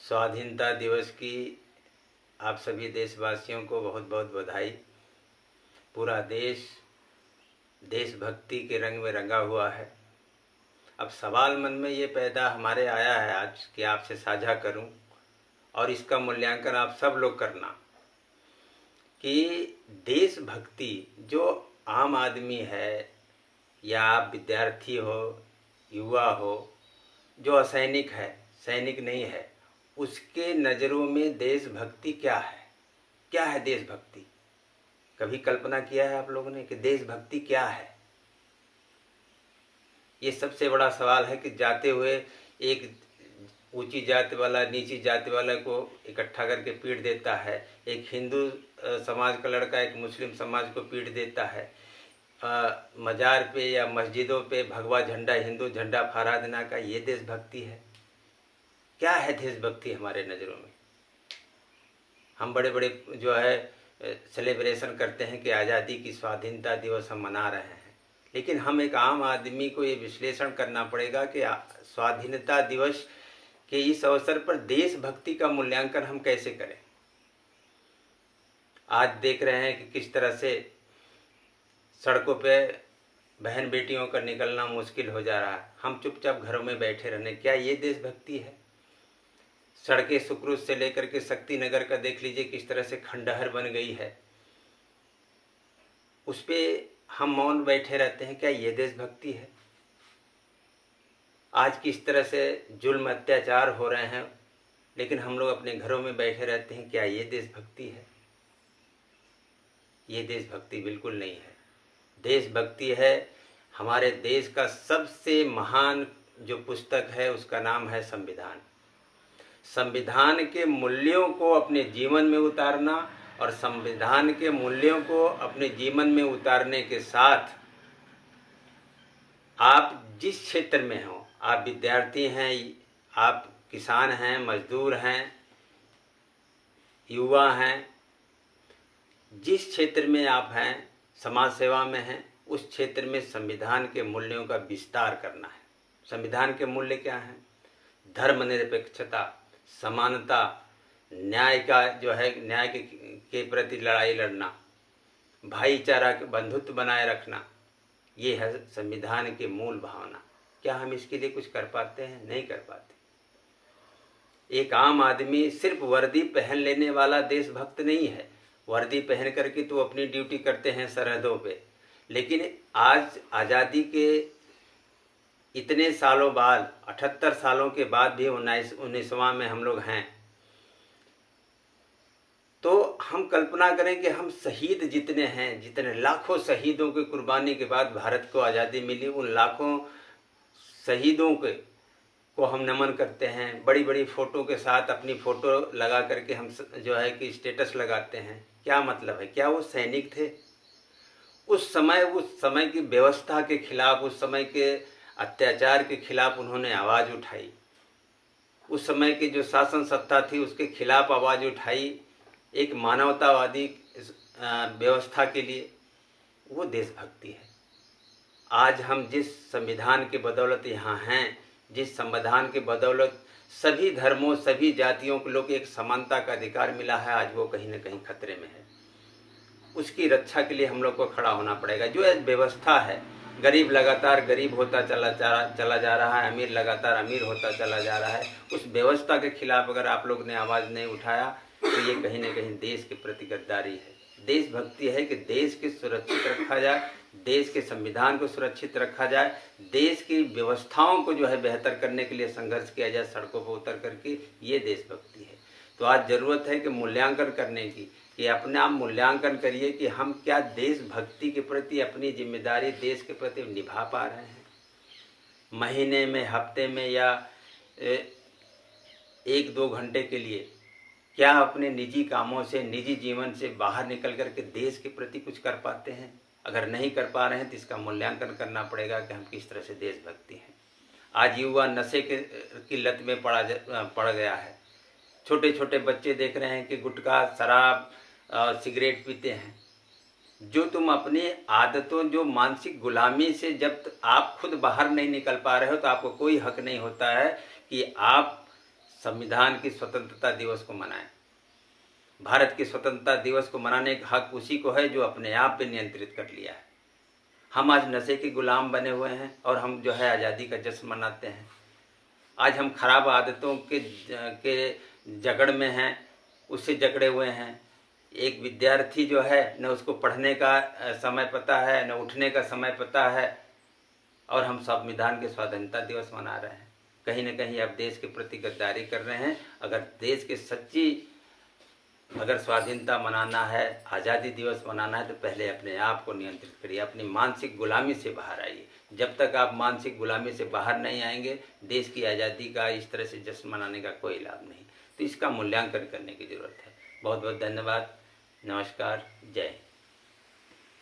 स्वाधीनता दिवस की आप सभी देशवासियों को बहुत बहुत बधाई। पूरा देश देशभक्ति के रंग में रंगा हुआ है। अब सवाल मन में ये पैदा हमारे आया है आज कि आपसे साझा करूं और इसका मूल्यांकन आप सब लोग करना कि देशभक्ति जो आम आदमी है या आप विद्यार्थी हो, युवा हो, जो असैनिक है, सैनिक नहीं है, उसके नज़रों में देशभक्ति क्या है? क्या है देशभक्ति? कभी कल्पना किया है आप लोगों ने कि देशभक्ति क्या है? ये सबसे बड़ा सवाल है कि जाते हुए एक ऊंची जाति वाला नीची जाति वाला को इकट्ठा करके पीट देता है, एक हिंदू समाज का लड़का एक मुस्लिम समाज को पीट देता है, मजार पे या मस्जिदों पे भगवा झंडा, हिंदू झंडा फहरा देना का ये देशभक्ति है? क्या है देशभक्ति हमारे नज़रों में? हम बड़े बड़े जो है सेलिब्रेशन करते हैं कि आज़ादी की स्वाधीनता दिवस हम मना रहे हैं, लेकिन हम एक आम आदमी को ये विश्लेषण करना पड़ेगा कि स्वाधीनता दिवस के इस अवसर पर देशभक्ति का मूल्यांकन हम कैसे करें। आज देख रहे हैं कि किस तरह से सड़कों पे बहन बेटियों का निकलना मुश्किल हो जा रहा है। हम चुपचाप घरों में बैठे रहने, क्या ये देशभक्ति है? सड़कें सुक्रोत से लेकर के शक्ति नगर का देख लीजिए किस तरह से खंडहर बन गई है, उस पर हम मौन बैठे रहते हैं, क्या ये देशभक्ति है? आज किस तरह से जुल्म अत्याचार हो रहे हैं, लेकिन हम लोग अपने घरों में बैठे रहते हैं, क्या ये देशभक्ति है? ये देशभक्ति बिल्कुल नहीं है। देशभक्ति है हमारे देश का सबसे महान जो पुस्तक है उसका नाम है संविधान। संविधान के मूल्यों को अपने जीवन में उतारना और संविधान के मूल्यों को अपने जीवन में उतारने के साथ आप जिस क्षेत्र में हो, आप विद्यार्थी हैं, आप किसान हैं, मजदूर हैं, युवा हैं, जिस क्षेत्र में आप हैं, समाज सेवा में हैं, उस क्षेत्र में संविधान के मूल्यों का विस्तार करना है। संविधान के मूल्य क्या हैं? धर्मनिरपेक्षता, समानता, न्याय का जो है न्याय के प्रति लड़ाई लड़ना, भाईचारा के बंधुत्व बनाए रखना, ये है संविधान के मूल भावना। क्या हम इसके लिए कुछ कर पाते हैं? नहीं कर पाते। एक आम आदमी सिर्फ वर्दी पहन लेने वाला देशभक्त नहीं है। वर्दी पहन करके तो अपनी ड्यूटी करते हैं सरहदों पे, लेकिन आज आज़ादी के इतने सालों बाद, 78 सालों के बाद भी 19वां में हम लोग हैं, तो हम कल्पना करें कि हम शहीद जितने हैं, जितने लाखों शहीदों की कुर्बानी के बाद भारत को आज़ादी मिली, उन लाखों शहीदों को हम नमन करते हैं। बड़ी बड़ी फ़ोटो के साथ अपनी फ़ोटो लगा करके हम जो है कि स्टेटस लगाते हैं। क्या मतलब है? क्या वो सैनिक थे? उस समय की व्यवस्था के खिलाफ, उस समय के अत्याचार के खिलाफ उन्होंने आवाज़ उठाई। उस समय की जो शासन सत्ता थी उसके खिलाफ आवाज़ उठाई, एक मानवतावादी व्यवस्था के लिए। वो देशभक्ति है। आज हम जिस संविधान के बदौलत यहाँ हैं, जिस संविधान के बदौलत सभी धर्मों, सभी जातियों के लोग एक समानता का अधिकार मिला है, आज वो कहीं न कहीं खतरे में है। उसकी रक्षा के लिए हम लोग को खड़ा होना पड़ेगा। जो व्यवस्था है, गरीब लगातार गरीब होता चला जा रहा है, अमीर लगातार अमीर होता चला जा रहा है, उस व्यवस्था के खिलाफ अगर आप लोग ने आवाज़ नहीं उठाया तो ये कहीं न कहीं देश के प्रति गद्दारी है। देशभक्ति है कि देश को सुरक्षित रखा जाए, देश के संविधान को सुरक्षित रखा जाए, देश की व्यवस्थाओं को जो है बेहतर करने के लिए संघर्ष किया जाए सड़कों पर उतर करके, ये देशभक्ति है। तो आज ज़रूरत है कि मूल्यांकन करने की, कि अपने आप मूल्यांकन करिए कि हम क्या देशभक्ति के प्रति अपनी जिम्मेदारी देश के प्रति निभा पा रहे हैं। महीने में, हफ्ते में या 1-2 घंटे के लिए क्या अपने निजी कामों से, निजी जीवन से बाहर निकल कर के देश के प्रति कुछ कर पाते हैं? अगर नहीं कर पा रहे हैं तो इसका मूल्यांकन करना पड़ेगा कि हम किस तरह से देशभक्ति हैं। आज युवा नशे की लत में पड़ गया है। छोटे छोटे बच्चे देख रहे हैं कि गुटखा, शराब, सिगरेट पीते हैं। जो तुम अपनी आदतों, जो मानसिक गुलामी से जब आप खुद बाहर नहीं निकल पा रहे हो तो आपको कोई हक नहीं होता है कि आप संविधान की स्वतंत्रता दिवस को मनाएं। भारत के स्वतंत्रता दिवस को मनाने का हक उसी को है जो अपने आप पे नियंत्रित कर लिया है। हम आज नशे के गुलाम बने हुए हैं और हम जो है आज़ादी का जश्न मनाते हैं। आज हम खराब आदतों के जकड़ में हैं, उससे जकड़े हुए हैं। एक विद्यार्थी जो है न उसको पढ़ने का समय पता है, न उठने का समय पता है, और हम संविधान के स्वाधीनता दिवस मना रहे हैं। कहीं न कहीं आप देश के प्रति गद्दारी कर रहे हैं। अगर देश के सच्ची अगर स्वाधीनता मनाना है, आज़ादी दिवस मनाना है, तो पहले अपने आप को नियंत्रित करिए, अपनी मानसिक गुलामी से बाहर आइए। जब तक आप मानसिक गुलामी से बाहर नहीं आएंगे, देश की आज़ादी का इस तरह से जश्न मनाने का कोई लाभ नहीं। तो इसका मूल्यांकन करने की ज़रूरत है। बहुत बहुत धन्यवाद। नमस्कार। जय हिंद।